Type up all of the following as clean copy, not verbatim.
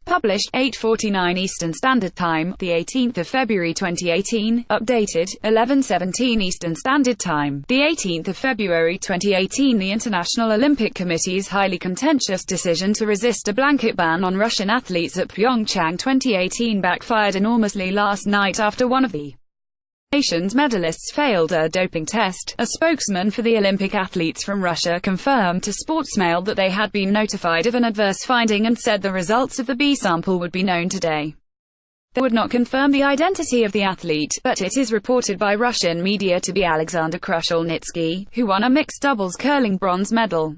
Published 8:49 Eastern Standard Time, the 18th of February 2018. Updated 11:17 Eastern Standard Time, the 18th of February 2018. The International Olympic Committee's highly contentious decision to resist a blanket ban on Russian athletes at Pyeongchang 2018 backfired enormously last night after one of the nation's medalists failed a doping test. A spokesman for the Olympic athletes from Russia confirmed to Sportsmail that they had been notified of an adverse finding and said the results of the B sample would be known today. They would not confirm the identity of the athlete, but it is reported by Russian media to be Alexander Krushelnitsky, who won a mixed doubles curling bronze medal.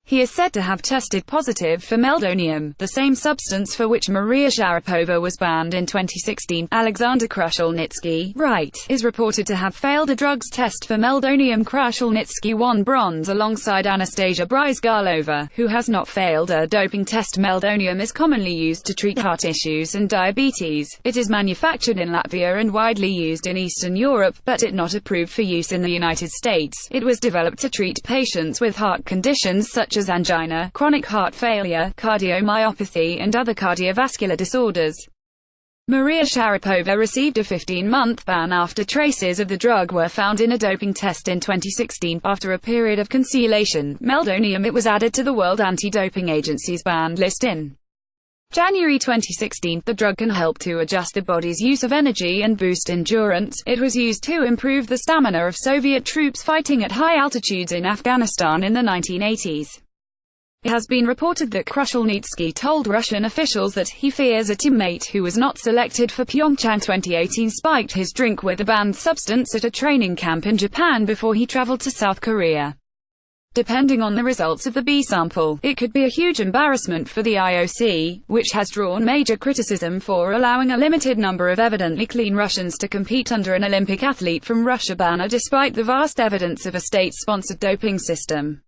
He is said to have tested positive for meldonium, the same substance for which Maria Sharapova was banned in 2016. Alexander Krushelnitsky, right, is reported to have failed a drugs test for meldonium. Krushelnitsky won bronze alongside Anastasia Bryzgalova, who has not failed a doping test. Meldonium is commonly used to treat heart issues and diabetes. It is manufactured in Latvia and widely used in Eastern Europe, but it not approved for use in the United States. It was developed to treat patients with heart conditions such as angina, chronic heart failure, cardiomyopathy, and other cardiovascular disorders. Maria Sharapova received a 15-month ban after traces of the drug were found in a doping test in 2016. After a period of concealation, meldonium, it was added to the World Anti-Doping Agency's banned list in January 2016. The drug can help to adjust the body's use of energy and boost endurance. It was used to improve the stamina of Soviet troops fighting at high altitudes in Afghanistan in the 1980s. It has been reported that Krushelnitsky told Russian officials that he fears a teammate who was not selected for Pyeongchang 2018 spiked his drink with a banned substance at a training camp in Japan before he traveled to South Korea. Depending on the results of the B sample, it could be a huge embarrassment for the IOC, which has drawn major criticism for allowing a limited number of evidently clean Russians to compete under an Olympic athlete from Russia banner despite the vast evidence of a state-sponsored doping system.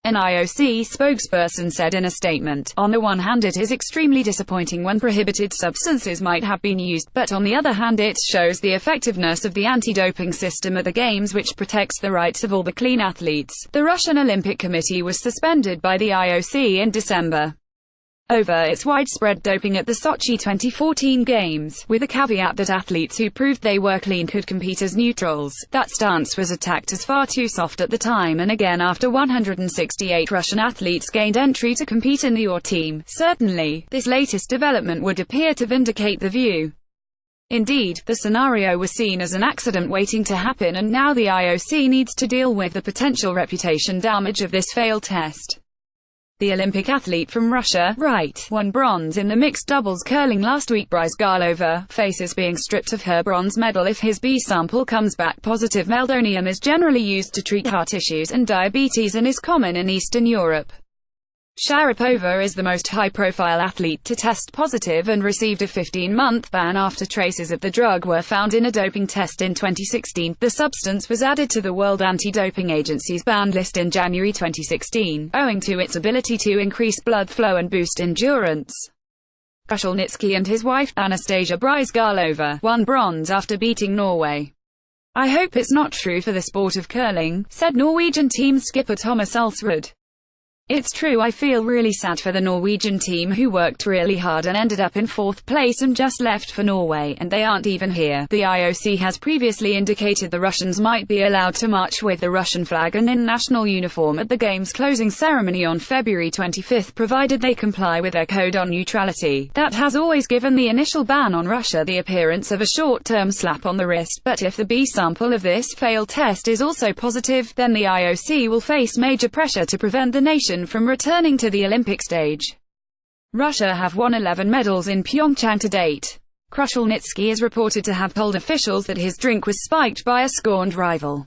An IOC spokesperson said in a statement, "On the one hand it is extremely disappointing when prohibited substances might have been used, but on the other hand it shows the effectiveness of the anti-doping system at the Games, which protects the rights of all the clean athletes." The Russian Olympic Committee was suspended by the IOC in December over its widespread doping at the Sochi 2014 Games, with a caveat that athletes who proved they were clean could compete as neutrals. That stance was attacked as far too soft at the time and again after 168 Russian athletes gained entry to compete in the your team. Certainly, this latest development would appear to vindicate the view. Indeed, the scenario was seen as an accident waiting to happen, and now the IOC needs to deal with the potential reputation damage of this failed test. The Olympic athlete from Russia, right, won bronze in the mixed doubles curling last week. Bryzgalova faces being stripped of her bronze medal if his B sample comes back positive. Meldonium is generally used to treat heart issues and diabetes and is common in Eastern Europe. Sharapova is the most high-profile athlete to test positive and received a 15-month ban after traces of the drug were found in a doping test in 2016. The substance was added to the World Anti-Doping Agency's banned list in January 2016, owing to its ability to increase blood flow and boost endurance. Krushelnitsky and his wife, Anastasia Bryzgalova, won bronze after beating Norway. "I hope it's not true for the sport of curling," said Norwegian team skipper Thomas Ulsrud. "It's true. I feel really sad for the Norwegian team who worked really hard and ended up in 4th place and just left for Norway, and they aren't even here." The IOC has previously indicated the Russians might be allowed to march with the Russian flag and in national uniform at the Games closing ceremony on February 25, provided they comply with their code on neutrality. That has always given the initial ban on Russia the appearance of a short-term slap on the wrist, but if the B sample of this failed test is also positive, then the IOC will face major pressure to prevent the nation from returning to the Olympic stage. Russia have won 11 medals in Pyeongchang to date. Krushelnitsky is reported to have told officials that his drink was spiked by a scorned rival.